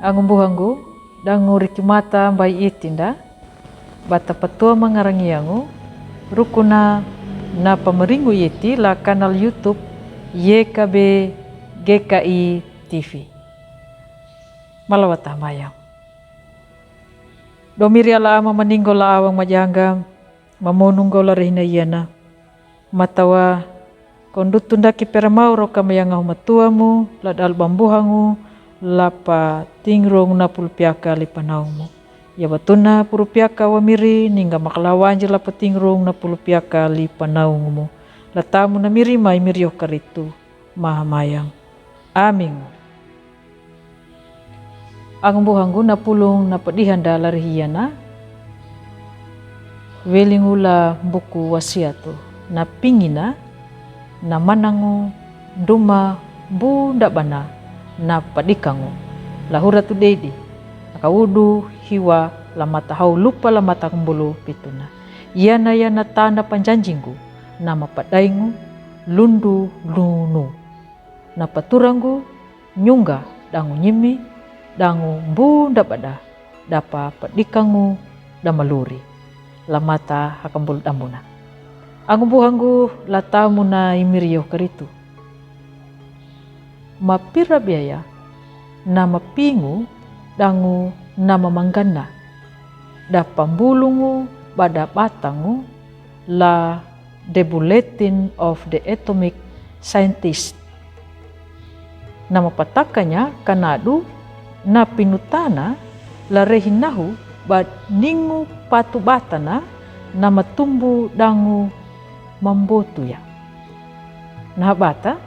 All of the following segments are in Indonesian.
Angumbuhangu dangu rikimata mbai itinda bata patua mangarangiangu rukuna na pameringu iti la kanal YouTube YKB GKI TV. Malawata mayang. Domiri ala ama maninggo la awang majanga mamonunggo la rehina iyana matawa kondutunda ki peramauro kamayangahu matuamu la dal bambuhangu lapa tingrong na pulpiaka lipanaumu. Ya batuna purupiaka wamiri ningga makalawanje lapa tingrong na pulpiaka lipanaumu. Latamu na miri mai mirio karitu mahamayang. Amin. Ang buhanggu na pulong na padihanda larihiyana welingula buku wasiatu na pingina na manangu duma bunda bana na padikangu lahura tu dedi akaudu hiwa lamata hau lupa lamata kumbulu pituna yana tanda panjanjinggu nama padaingu lundu lunu na paturangu nyungga dangu nyimi dangu bunda bada dapa padikangu damaluri lamata hakambul damuna angu buhangu latamu na imirio karitu mapira biaya nama pingu dangu nama manggana da pambulungu pada batangu la The Bulletin of the Atomic Scientist nama patakanya kanadu na pinutana la rehinahu bad ningu patu batana nama tumbu dangu mambotu ya nah bata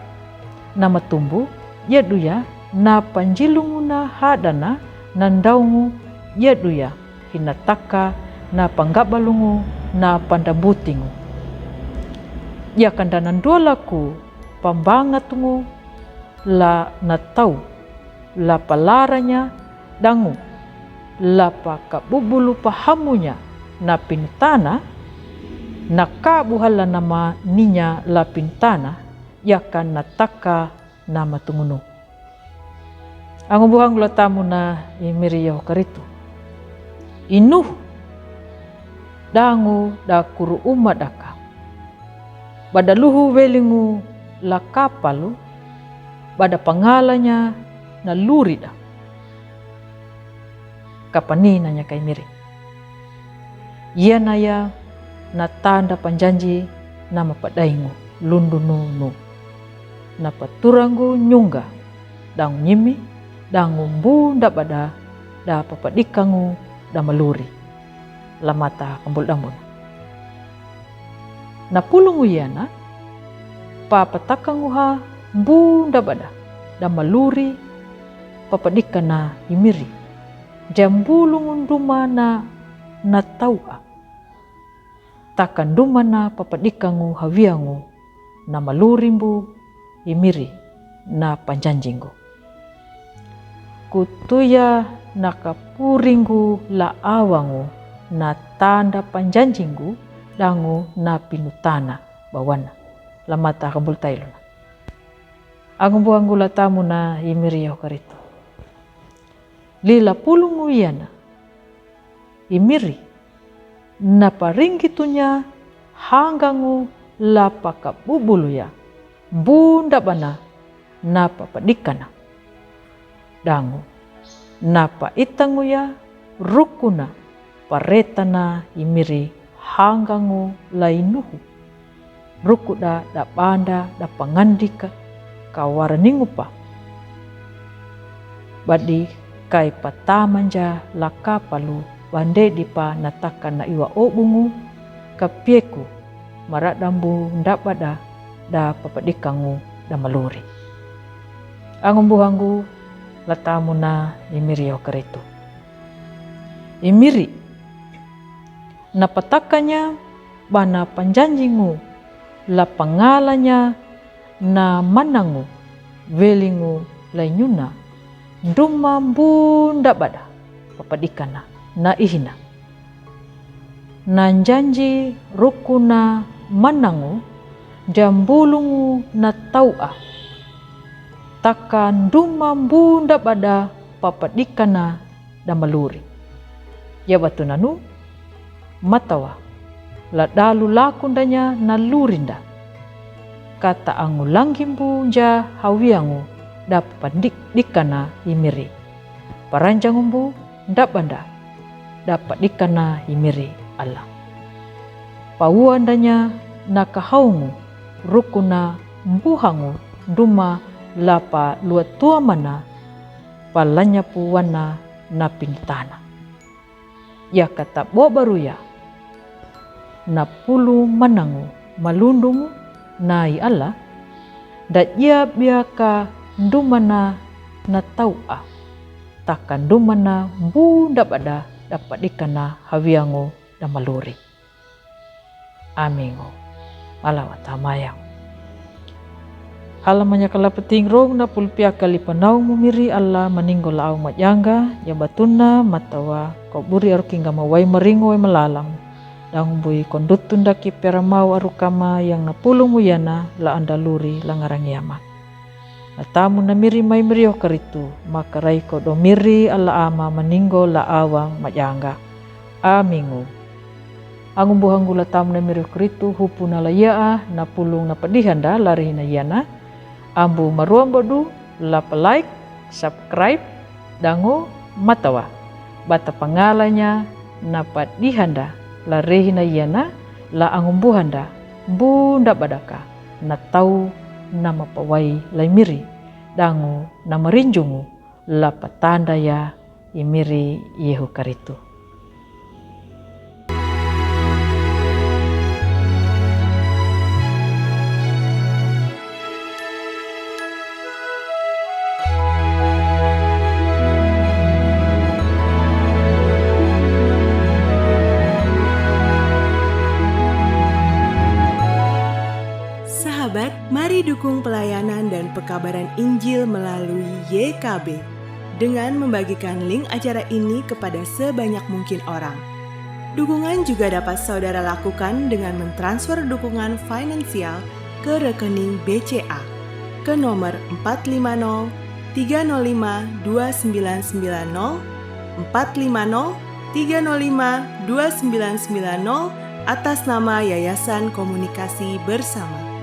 nama tumbu yaduya na panjilunguna hadana nandaungu yaduya hinataka na panggabalungu na pandabutingu ya kandanan dolaku pambangatungu la natau la palaranya dangu la pakabubulu pahamunya na pintana na kabuhala nama ninya la pintana yakan nataka nama tungunu. Ang buhang latamu na imiriyaw karitu. Inuh dangu da kuru umadaka. Badaluhu welingu la kapalu bada pangalanya na lurida. Kapaninanya kay miri. Iyanaya na tanda panjanji nama padaingu lundununu. Na paturangu nyungga dangu nyimi dangu bunda bada da papadikangu da maluri lamata kambul damun na pulungu yana papatakangu ha bunda bada da maluri papadikana imiri jambulungu duma na taua takan duma na papadikangu haviangu na malurimbu imiri na panjanjinggu kutuya nakapuringgu la awangu na tanda panjanjinggu dangu na pinutana bawana lamata kambul tailuna ang buanggu latamu na imiriyaw karitu lila pulungu yana imiri na paringgitunya hanggangu la pakabubulu ya bunda bana na papadikana dangu napa itangu ya rukuna paretana imiri hanggangu lainuhu rukuda da banda da pangandika kawaraningu pa badi kai patamanja lakapalu bande dipa nataka na iwa obungu kapieku maradambu ndabada da papadikangu da maluri ang buhangu latamu na imiriyaw karitu imiri na patakanya bana panjanjingu la pangalanya na manangu welingu lainyuna duma bunda bada papadikana na ihina nanjanji rukuna manangu jambulungu na taua takan duma bunda bada papadikana damaluri. Ya batunanu matawa ladalu lakundanya nalurinda. Kata angulanggimbu ja hawiangu dapat dikana himiri. Paranjangumbu ndabanda dapat dikana himiri Allah. Pauandanya nakahaungu rukuna mbuhangu duma lapa luatua mana palanya puwana na pintana. Ya kata bo baruya na pulu manangu malundumu nai Allah dat ia biaka dumana na tau'a takkan dumana bunda pada dapat dikana hawiangu dan maluri. Amingo alawat hamayang. Halamanya kala peting rong na pulpia kali panau mumiri Allah meninggal au majangga ya batuna matawa kau buri arukingga mawai meringo melalang dang bui kondutun daki peramau arukama yang napulung muyana la andaluri langarang yama. Natamu na miri mai mirio karitu maka rai ko do miri Allah ama meninggal la awang majangga. Amingu. Angum buhanggu la tamu na mirio karitu hupuna la yaa na pulung na padihanda lari na yana. Ambu maruam bodu lapa like, subscribe, dangu matawa. Bata pangalanya napat dihanda la rehina yana la angumbuhanda bunda badaka na tau nama pawai lai miri dangu nama rinjungu la patanda ya imiri yehu karitu. Sahabat, mari dukung pelayanan dan pekabaran Injil melalui YKB dengan membagikan link acara ini kepada sebanyak mungkin orang. Dukungan juga dapat saudara lakukan dengan mentransfer dukungan finansial ke rekening BCA ke nomor 450 305 2990 450 305 2990 atas nama Yayasan Komunikasi Bersama.